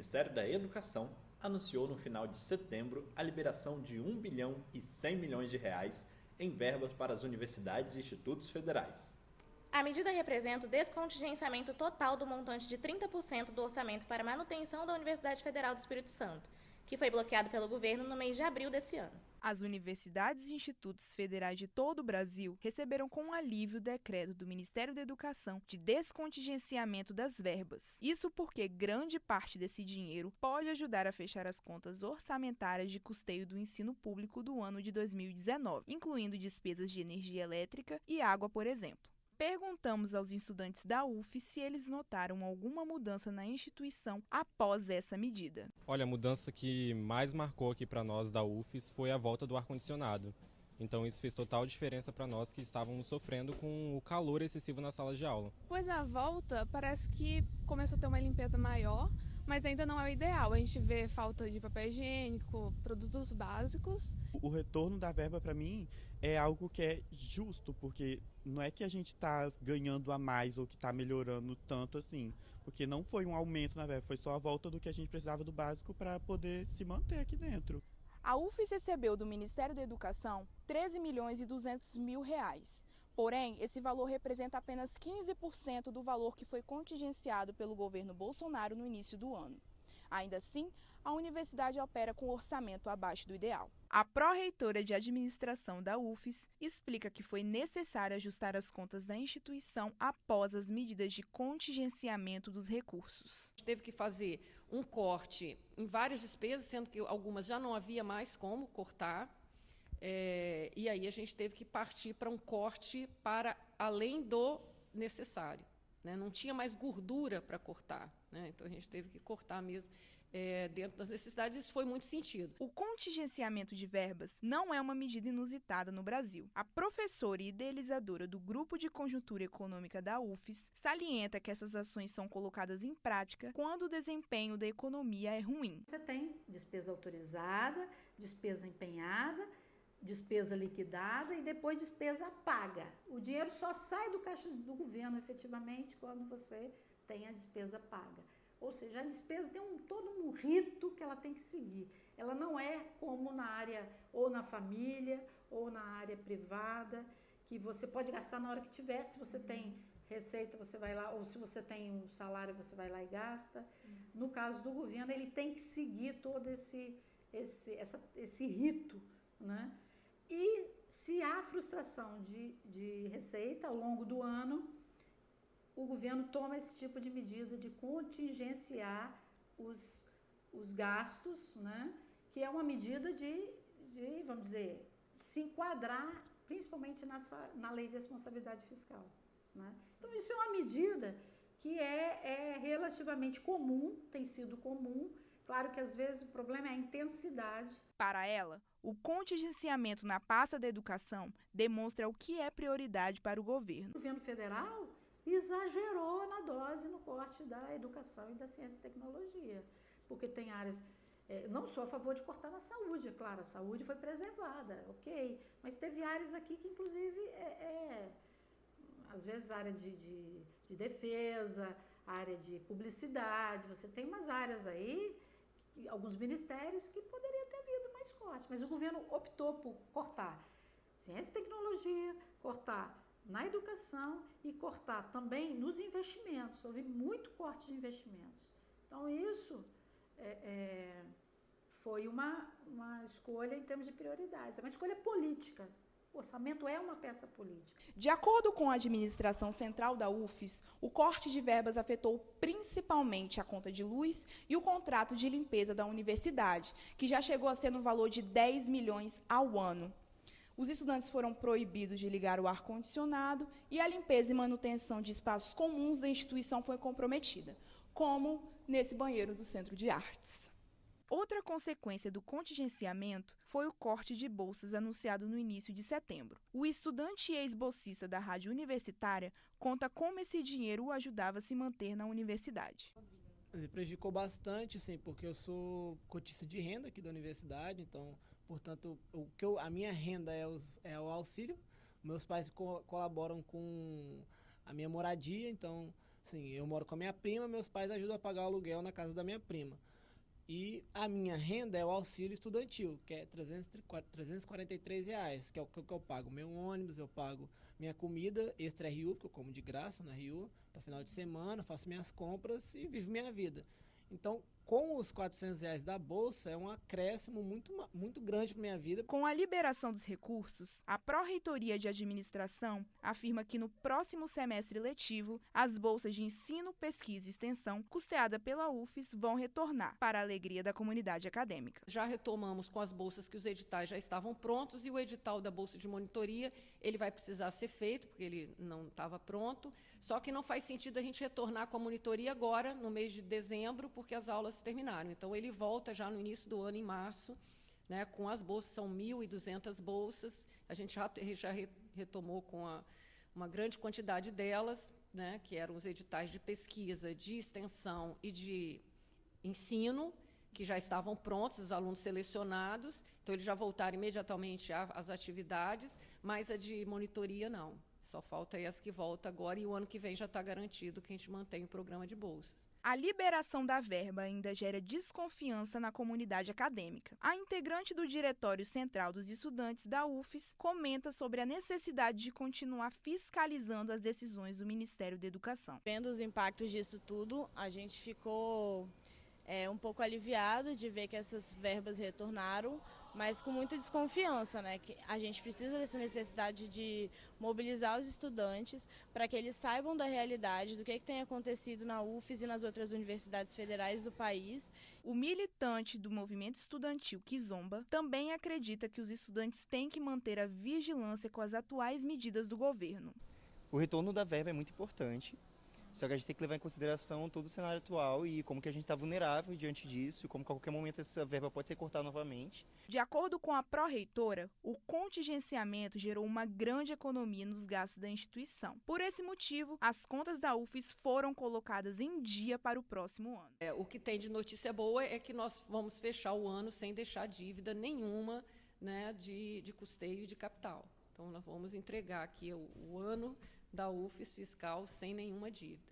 Ministério da Educação anunciou no final de setembro a liberação de 1 bilhão e 100 milhões de reais em verbas para as universidades e institutos federais. A medida representa o descontingenciamento total do montante de 30% do orçamento para manutenção da Universidade Federal do Espírito Santo, que foi bloqueado pelo governo no mês de abril desse ano. As universidades e institutos federais de todo o Brasil receberam com alívio o decreto do Ministério da Educação de descontingenciamento das verbas. Isso porque grande parte desse dinheiro pode ajudar a fechar as contas orçamentárias de custeio do ensino público do ano de 2019, incluindo despesas de energia elétrica e água, por exemplo. Perguntamos aos estudantes da UF se eles notaram alguma mudança na instituição após essa medida. Olha, a mudança que mais marcou aqui para nós da UFES foi a volta do ar-condicionado. Então isso fez total diferença para nós que estávamos sofrendo com o calor excessivo na sala de aula. Pois a volta parece que começou a ter uma limpeza maior, mas ainda não é o ideal. A gente vê falta de papel higiênico, produtos básicos. O retorno da verba para mim é algo que é justo, porque não é que a gente está ganhando a mais ou que está melhorando tanto assim, porque não foi um aumento na verba, foi só a volta do que a gente precisava do básico para poder se manter aqui dentro. A UFES recebeu do Ministério da Educação 13 milhões e 200 mil reais. Porém, esse valor representa apenas 15% do valor que foi contingenciado pelo governo Bolsonaro no início do ano. Ainda assim, a universidade opera com orçamento abaixo do ideal. A pró-reitora de administração da UFES explica que foi necessário ajustar as contas da instituição após as medidas de contingenciamento dos recursos. A gente teve que fazer um corte em várias despesas, sendo que algumas já não havia mais como cortar. E aí a gente teve que partir para um corte para além do necessário. Não tinha mais gordura para cortar, então a gente teve que cortar mesmo dentro das necessidades. Isso foi muito sentido. O contingenciamento de verbas não é uma medida inusitada no Brasil. A professora e idealizadora do Grupo de Conjuntura Econômica da UFES salienta que essas ações são colocadas em prática quando o desempenho da economia é ruim. Você tem despesa autorizada, despesa empenhada, despesa liquidada e depois despesa paga. O dinheiro só sai do caixa do governo, efetivamente, quando você tem a despesa paga. Ou seja, a despesa tem todo um rito que ela tem que seguir. Ela não é como na área, ou na família, ou na área privada, que você pode gastar na hora que tiver. Se você tem receita, você vai lá, ou se você tem um salário, você vai lá e gasta. No caso do governo, ele tem que seguir todo esse rito, né? E se há frustração de receita ao longo do ano, o governo toma esse tipo de medida de contingenciar os gastos, né? Que é uma medida de, vamos dizer, se enquadrar principalmente na lei de responsabilidade fiscal, né? Então isso é uma medida que é relativamente comum, tem sido comum. Claro que às vezes o problema é a intensidade. Para ela, o contingenciamento na pasta da educação demonstra o que é prioridade para o governo. O governo federal exagerou na dose no corte da educação e da ciência e tecnologia, porque tem áreas, não sou a favor de cortar na saúde, é claro, a saúde foi preservada, ok, mas teve áreas aqui que inclusive às vezes área de defesa, área de publicidade, você tem umas áreas aí, alguns ministérios que poderia ter havido mais corte, mas o governo optou por cortar ciência e tecnologia, cortar na educação e cortar também nos investimentos. Houve muito corte de investimentos. Então isso foi uma escolha em termos de prioridades, é uma escolha política. O orçamento é uma peça política. De acordo com a administração central da UFES, o corte de verbas afetou principalmente a conta de luz e o contrato de limpeza da universidade, que já chegou a ser no valor de 10 milhões ao ano. Os estudantes foram proibidos de ligar o ar-condicionado e a limpeza e manutenção de espaços comuns da instituição foi comprometida, como nesse banheiro do Centro de Artes. Outra consequência do contingenciamento foi o corte de bolsas anunciado no início de setembro. O estudante e ex-bolsista da rádio universitária conta como esse dinheiro o ajudava a se manter na universidade. Prejudicou bastante, sim, porque eu sou cotista de renda aqui da universidade, então, portanto, a minha renda é o auxílio. Meus pais colaboram com a minha moradia, então Assim, eu moro com a minha prima, meus pais ajudam a pagar o aluguel na casa da minha prima. E a minha renda é o auxílio estudantil, que é R$343, que é o que eu pago. Meu ônibus, eu pago minha comida, extra RU, porque eu como de graça na RU, então final de semana, faço minhas compras e vivo minha vida. Então, com os R$400 da Bolsa, é um acréscimo muito grande para minha vida. Com a liberação dos recursos, a Pró-Reitoria de Administração afirma que no próximo semestre letivo, as bolsas de ensino, pesquisa e extensão, custeada pela UFES, vão retornar, para a alegria da comunidade acadêmica. Já retomamos com as bolsas que os editais já estavam prontos e o edital da Bolsa de Monitoria, ele vai precisar ser feito, porque ele não estava pronto, só que não faz sentido a gente retornar com a monitoria agora, no mês de dezembro, porque as aulas terminaram. Então, ele volta já no início do ano, em março, né, com as bolsas, são 1.200 bolsas, a gente já retomou com uma grande quantidade delas, né, que eram os editais de pesquisa, de extensão e de ensino, que já estavam prontos, os alunos selecionados, então eles já voltaram imediatamente às atividades, mas a de monitoria não. Só falta aí as que voltam agora e o ano que vem já está garantido que a gente mantém o programa de bolsas. A liberação da verba ainda gera desconfiança na comunidade acadêmica. A integrante do Diretório Central dos Estudantes da UFES comenta sobre a necessidade de continuar fiscalizando as decisões do Ministério da Educação. Vendo os impactos disso tudo, a gente ficou um pouco aliviado de ver que essas verbas retornaram, mas com muita desconfiança, né? Que a gente precisa dessa necessidade de mobilizar os estudantes para que eles saibam da realidade, do que tem acontecido na UFES e nas outras universidades federais do país. O militante do movimento estudantil Kizomba também acredita que os estudantes têm que manter a vigilância com as atuais medidas do governo. O retorno da verba é muito importante. Só que a gente tem que levar em consideração todo o cenário atual e como que a gente está vulnerável diante disso e como que a qualquer momento essa verba pode ser cortada novamente. De acordo com a pró-reitora, o contingenciamento gerou uma grande economia nos gastos da instituição. Por esse motivo, as contas da UFES foram colocadas em dia para o próximo ano. O que tem de notícia boa é que nós vamos fechar o ano sem deixar dívida nenhuma, né, de custeio de capital. Então, nós vamos entregar aqui o ano da UFES fiscal sem nenhuma dívida.